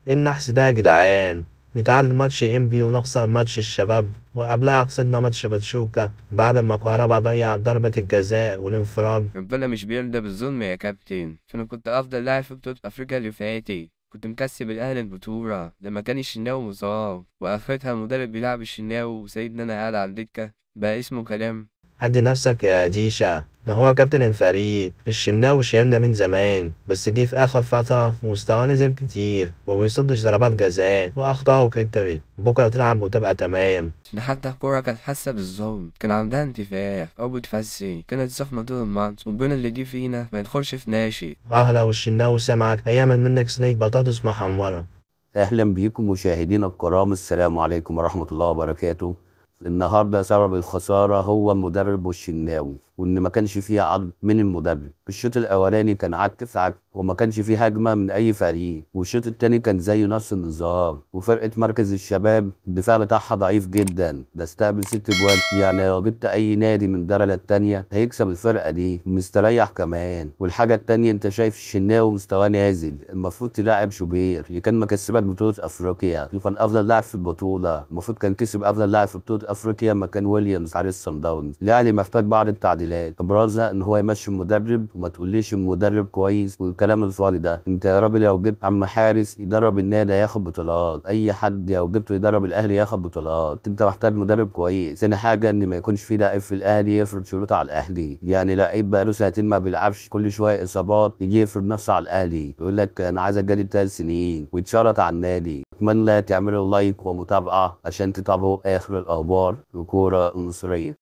ايه النحس ده يا جدعان؟ نتعادل ماتش انبي ونخسر ماتش الشباب، وقبلها خسرنا ماتش باتشوكا بعد ما كهربا ضيع ضربة الجزاء والانفراد. ربنا مش بيرضى بالظلم يا كابتن، فأنا كنت أفضل لاعب في بطولة أفريقيا اللي فاتت. كنت مكسب الأهلي البطولة لما كان الشناوي مصاب، وآخرتها المدرب بيلعب الشناوي وسايبني أنا قاعد على الدكة. بقى اسمه كلام؟ هدي نفسك يا ديشا، ده هو كابتن الفريق. الشناوي شايلنا من زمان، بس جه في آخر فترة مستواه نزل كتير ومبيصدش ضربات جزاء وأخطاءه كترت. بكرة تلعب وتبقى تمام. ده حتى الكورة كانت حاسة بالظلم، كان عندها انتفاخ أو بتفسي، كانت صفنة طول الماتش، والجون اللي جه فينا ما يدخلش في ناشئ. لو الشناوي سمعك هيعمل منك صينية بطاطس محمرة. أهلا بيكم مشاهدينا الكرام، السلام عليكم ورحمة الله وبركاته. النهاردة سبب الخسارة هو المدرب والشناوي، وإن ما كانش فيه عضل من المدرب. الشوط الأولاني كان عك عك وما كانش فيه هجمة من أي فريق، والشوط التاني كان زي نفس النظام. وفرقة مركز الشباب الدفاع بتاعها ضعيف جدا، ده استقبل 6 جوان. يعني لو جبت أي نادي من الدرجة التانية هيكسب الفرقة دي مستريح كمان. والحاجة التانية، أنت شايف الشناوي مستواه نازل، المفروض تلاعب شوبير اللي كان مكسبك بطولة أفريقيا، اللي كان أفضل لاعب في البطولة. المفروض كان كسب أفضل لاعب في بطولة أفريقيا مكان ويليامز حارس صن داونز. الأهلي محتاج بعض التعديلات، ابرزها ان هو يمشي المدرب، وما تقوليش المدرب كويس والكلام الفاضي ده. انت يا راجل لو جبت عم حارس يدرب النادي هياخد بطولات، اي حد لو جبته يدرب الاهلي ياخد بطولات. انت محتاج مدرب كويس. ثاني حاجه ان ما يكونش في لاعب في الاهلي يفرض شروطه على الاهلي، يعني لعيب بقاله سنتين ما بيلعبش كل شويه اصابات يجي يفرض نفسه على الاهلي، يقول لك انا عايز اجدد 3 سنين ويتشرط على النادي. اتمنى تعملوا لايك ومتابعه عشان تتابعوا اخر الاخبار الكوره المصريه.